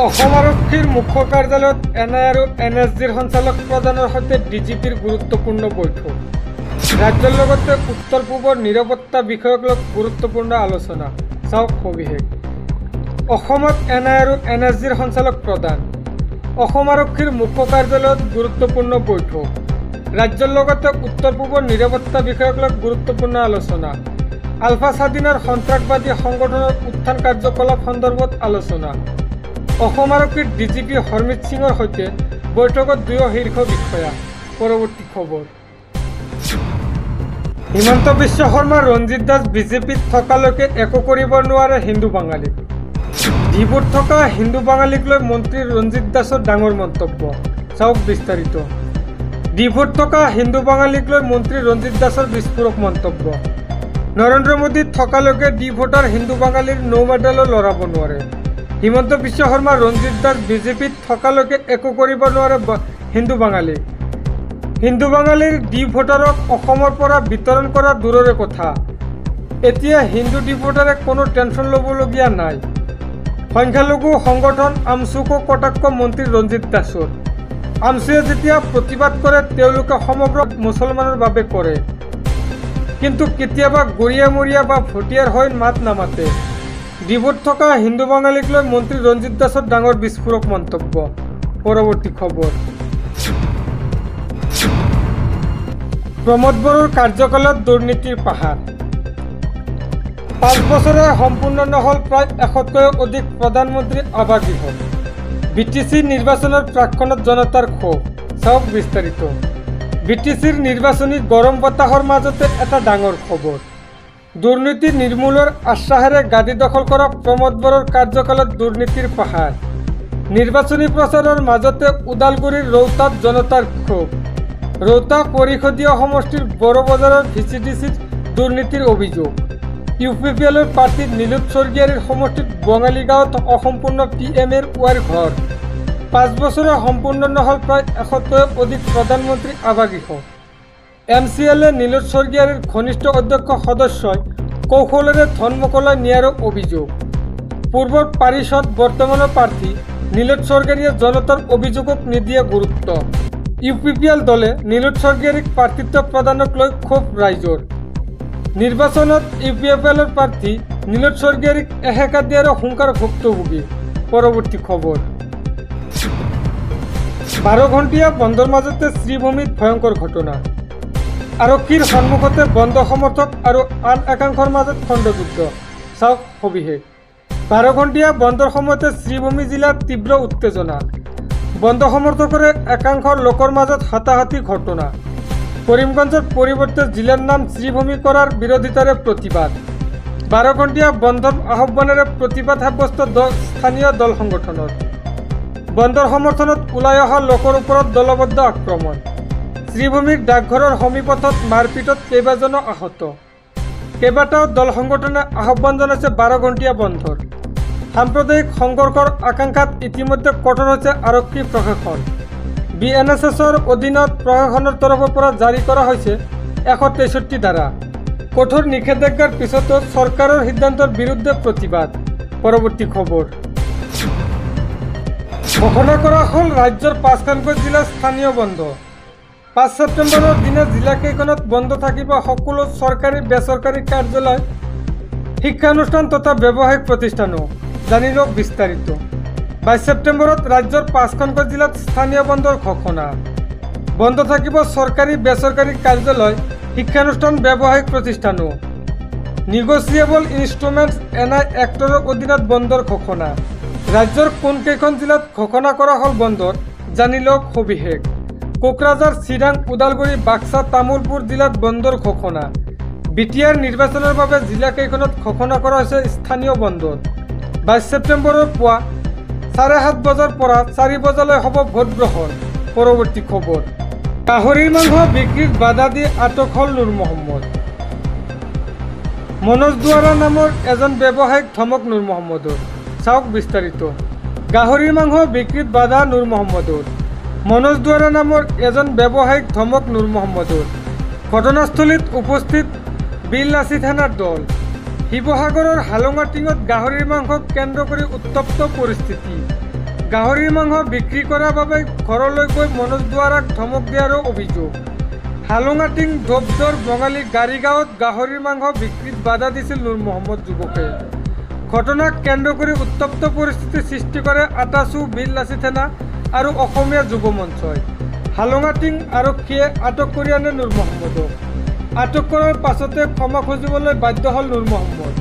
অসম আৰক্ষীৰ মুখ্য কাৰ্যালয়ত এনআই আৰু এনএছজিৰ সঞ্চালক প্ৰধানৰ সৈতে ডিজিপিৰ গুৰুত্বপূৰ্ণ বৈঠক। ৰাজ্যৰ লগতে উত্তৰ পূবৰ নিৰাপত্তা বিষয়ক লৈ গুৰুত্বপূৰ্ণ আলোচনা। চাওক সবিশেষ। অসমত এনআই আৰু এনএছজিৰ সঞ্চালক প্ৰধান। অসম আৰক্ষীৰ মুখ্য কাৰ্যালয়ত গুৰুত্বপূৰ্ণ বৈঠক। ৰাজ্যৰ লগতে উত্তৰ পূবৰ নিৰাপত্তা বিষয়ক লৈ গুৰুত্বপূৰ্ণ আলোচনা। আলফা স্বাধীনৰ সন্ত্ৰাসবাদী সংগঠনৰ উত্থান কাৰ্যকলাপ সন্দৰ্ভত আলোচনা। অসম আৰক্ষীৰ ডিজিপি হৰমিত সিঙৰ সৈতে বৈঠকত দুয়ো শীৰ্ষ বিষয়া। পৰৱৰ্তী খবৰ। হিমন্ত বিশ্ব শৰ্মা ৰঞ্জিত দাস বিজেপিত থকালৈকে একো কৰিব নোৱাৰে হিন্দু বাঙালী। ডিবুত থকা হিন্দু বাঙালীক লৈ মন্ত্ৰী ৰঞ্জিত দাসৰ ডাঙৰ মন্তব্য। চাওক বিস্তাৰিত। ডিবুত থকা হিন্দু বাঙালীক লৈ মন্ত্ৰী ৰঞ্জিত দাসৰ বিস্ফোৰক মন্তব্য। নৰেন্দ্ৰ মোদীত থকালৈকে ডি ভোটাৰ হিন্দু বাঙালীৰ নৌ মেডেলো লৰাব নোৱাৰে। হিমন্ত বিশ্ব শৰ্মা ৰঞ্জিত দাস বিজেপিত থকালৈকে একো কৰিব নোৱাৰে হিন্দু বাঙালী। হিন্দু বাঙালীৰ ডি ভোটাৰক অসমৰ পৰা বিতৰণ কৰা দূৰৰে কথা। এতিয়া হিন্দু ডি ভোটাৰে কোনো টেনশ্যন ল'বলগীয়া নাই। সংখ্যালঘু সংগঠন আমছুকো কটাক্ষ মন্ত্ৰী ৰঞ্জিত দাসৰ। আমছুৱে যেতিয়া প্ৰতিবাদ কৰে তেওঁলোকে সমগ্ৰ মুছলমানৰ বাবে কৰে, কিন্তু কেতিয়াবা গৰিয়ামৰীয়া বা ভটিয়াৰ হৈ মাত নামাতে। ডিবুত থকা হিন্দু বাঙালীক লৈ মন্ত্ৰী ৰঞ্জিত দাসৰ ডাঙৰ বিস্ফোৰক মন্তব্য। পৰৱৰ্তী খবৰ। প্ৰমোদ বড়োৰ কাৰ্যকালত দুৰ্নীতিৰ পাহাৰ। 5 বছৰে সম্পূৰ্ণ নহ'ল প্ৰায় 100তকৈও অধিক প্ৰধানমন্ত্ৰী আৱাস গৃহ। বিটিচি নিৰ্বাচনৰ প্ৰাক্ষণত জনতাৰ ক্ষোভ। চাওক বিস্তাৰিত। বিটিচিৰ নিৰ্বাচনী গৰম বতাহৰ মাজতে এটা ডাঙৰ খবৰ। দুৰ্নীতি নিৰ্মূলৰ আশ্বাসেৰে গাদী দখল কৰা প্ৰমোদ বড়োৰ কাৰ্যকালত দুৰ্নীতিৰ পাহাৰ। নিৰ্বাচনী প্ৰচাৰৰ মাজতে ওদালগুৰিৰ ৰৌতাত জনতাৰ ক্ষোভ। ৰৌতা পৰিষদীয় সমষ্টিৰ বড়ো বজাৰৰ ভিচিডিচিত দুৰ্নীতিৰ অভিযোগ। ইউপিপিএলৰ প্ৰাৰ্থী নীলোৎ স্বৰ্গীয়াৰীৰ সমষ্টিত বঙালীগাঁৱত অসম্পূৰ্ণ PMৰ ৱাৰ ঘৰ। 5 বছৰে সম্পূৰ্ণ নহ'ল প্ৰায় 100তকৈও অধিক প্ৰধানমন্ত্ৰী আৱাস গৃহ। MCLA নীলোৎ স্বৰ্গীয়াৰীৰ ঘনিষ্ঠ অধ্যক্ষ সদস্যই কৌশলেৰে ধন মোকলাই নিয়াৰো অভিযোগ। পূৰ্বৰ পাৰিষদ বৰ্তমানৰ প্ৰাৰ্থী নীলোৎ স্বৰ্গীয়াৰীয়ে জনতাৰ অভিযোগক নিদিয়ে গুৰুত্ব। ইউপিপিএল দলে নীলোৎ স্বৰ্গীয়াৰীক প্ৰাৰ্থিত্ব প্ৰদানক লৈ ক্ষোভ ৰাইজৰ। নিৰ্বাচনত ইউপিপিএলৰ প্ৰাৰ্থী নীলোৎ স্বৰ্গীয়াৰীক এসেকা দিয়াৰো হুংকাৰ ভুক্তভোগী। পৰৱৰ্তী খবৰ। 12 ঘণ্টীয়া বন্ধৰ মাজতে শ্ৰীভূমিত ভয়ংকৰ ঘটনা। আৰক্ষীৰ সন্মুখতে বন্ধ সমৰ্থক আৰু আন একাংশৰ মাজত খণ্ডযুদ্ধ। চাওক সবিশেষ। 12 ঘণ্টীয়া বন্ধৰ সময়তে শ্ৰীভূমি জিলাত তীব্ৰ উত্তেজনা। বন্ধ সমৰ্থকৰে একাংশ লোকৰ মাজত হাতাহাতি ঘটনা। কৰিমগঞ্জৰ পৰিৱৰ্তে জিলাৰ নাম শ্ৰীভূমি কৰাৰ বিৰোধিতাৰে প্ৰতিবাদ। 12 ঘণ্টীয়া বন্ধৰ আহ্বানেৰে প্ৰতিবাদ সাব্যস্ত স্থানীয় দল সংগঠনৰ। বন্ধৰ সমৰ্থনত ওলাই অহা লোকৰ ওপৰত দলবদ্ধ আক্ৰমণ। শ্ৰীভূমিৰ ডাকঘৰৰ সমীপথত মাৰপিটত কেইবাজনো আহত। কেইবাটাও দল সংগঠনে আহ্বান জনাইছে 12 ঘণ্টীয়া বন্ধৰ। সাম্প্ৰদায়িক সংঘৰ্ষৰ আকাংক্ষাত ইতিমধ্যে কঠোৰ হৈছে আৰক্ষী প্ৰশাসন। BNSSৰ অধীনত প্ৰশাসনৰ তৰফৰ পৰা জাৰি কৰা হৈছে 163 ধাৰা। কঠোৰ নিষেধাজ্ঞাৰ পিছতো চৰকাৰৰ সিদ্ধান্তৰ বিৰুদ্ধে প্ৰতিবাদ। পৰৱৰ্তী খবৰ। ঘোষণা কৰা হ'ল ৰাজ্যৰ 5খনকৈ জিলাৰ স্থানীয় বন্ধ। 5 ছেপ্টেম্বৰৰ দিনা জিলাকেইখনত বন্ধ থাকিব সকলো চৰকাৰী বেচৰকাৰী কাৰ্যালয়, শিক্ষানুষ্ঠান তথা ব্যৱসায়িক প্ৰতিষ্ঠানো। জানি লওক বিস্তাৰিত। 22 ছেপ্টেম্বৰত ৰাজ্যৰ 5খনকৈ জিলাত স্থানীয় বন্ধৰ ঘোষণা। বন্ধ থাকিব চৰকাৰী বেচৰকাৰী কাৰ্যালয়, শিক্ষানুষ্ঠান ব্যৱসায়িক প্ৰতিষ্ঠানো। নিগচিয়েবল ইনষ্ট্ৰুমেণ্টছ NI এক্টৰ অধীনত বন্ধৰ ঘোষণা। ৰাজ্যৰ কোনকেইখন জিলাত ঘোষণা কৰা হ'ল বন্ধৰ জানি লওক সবিশেষ। কোকৰাঝাৰ, চিৰাং, ওদালগুৰি, বাক্সা, তামুলপুৰ জিলাত বন্ধৰ ঘোষণা। BTR নিৰ্বাচনৰ বাবে জিলাকেইখনত ঘোষণা কৰা হৈছে স্থানীয় বন্ধৰ। 22 ছেপ্টেম্বৰৰ পুৱা 7:30 বজাৰ পৰা 4 বজালৈ হ'ব ভোটগ্ৰহণ। পৰৱৰ্তী খবৰ। গাহৰিৰ মাংস বিক্ৰীত বাধা দি আটক হ'ল নুৰ মহম্মদ। মনোজ দুৱাৰা নামৰ এজন ব্যৱসায়িক ধমক নুৰ মহম্মদৰ। চাওক বিস্তাৰিত। গাহৰিৰ মাংস বিক্ৰীত বাধা নুৰ মহম্মদৰ। মনোজ দুৱাৰা নামৰ এজন ব্যৱসায়িক ধমক নুৰ মহম্মদৰ। ঘটনাস্থলীত উপস্থিত বিলনাচি থানাৰ দল। শিৱসাগৰৰ হালঙাটিঙত গাহৰিৰ মাংসক কেন্দ্ৰ কৰি উত্তপ্ত পৰিস্থিতি। গাহৰিৰ মাংস বিক্ৰী কৰাৰ বাবে ঘৰলৈ গৈ মনোজ দুৱাৰাক ধমক দিয়াৰো অভিযোগ। হালুঙাটিং ধোপদৰ বঙালী গাড়ীগাঁৱত গাহৰিৰ মাংস বিক্ৰীত বাধা দিছিল নুৰ মহম্মদ যুৱকে। ঘটনাক কেন্দ্ৰ কৰি উত্তপ্ত পৰিস্থিতিৰ সৃষ্টি কৰে আটাচু বিললাচি থানা আৰু অসমীয়া যুৱ মঞ্চই। হালুঙাটিং আৰক্ষীয়ে আটক কৰি আনে নুৰ মহম্মদক। আটক কৰাৰ পাছতে ক্ষমা খুজিবলৈ বাধ্য হ'ল নুৰ মহম্মদ।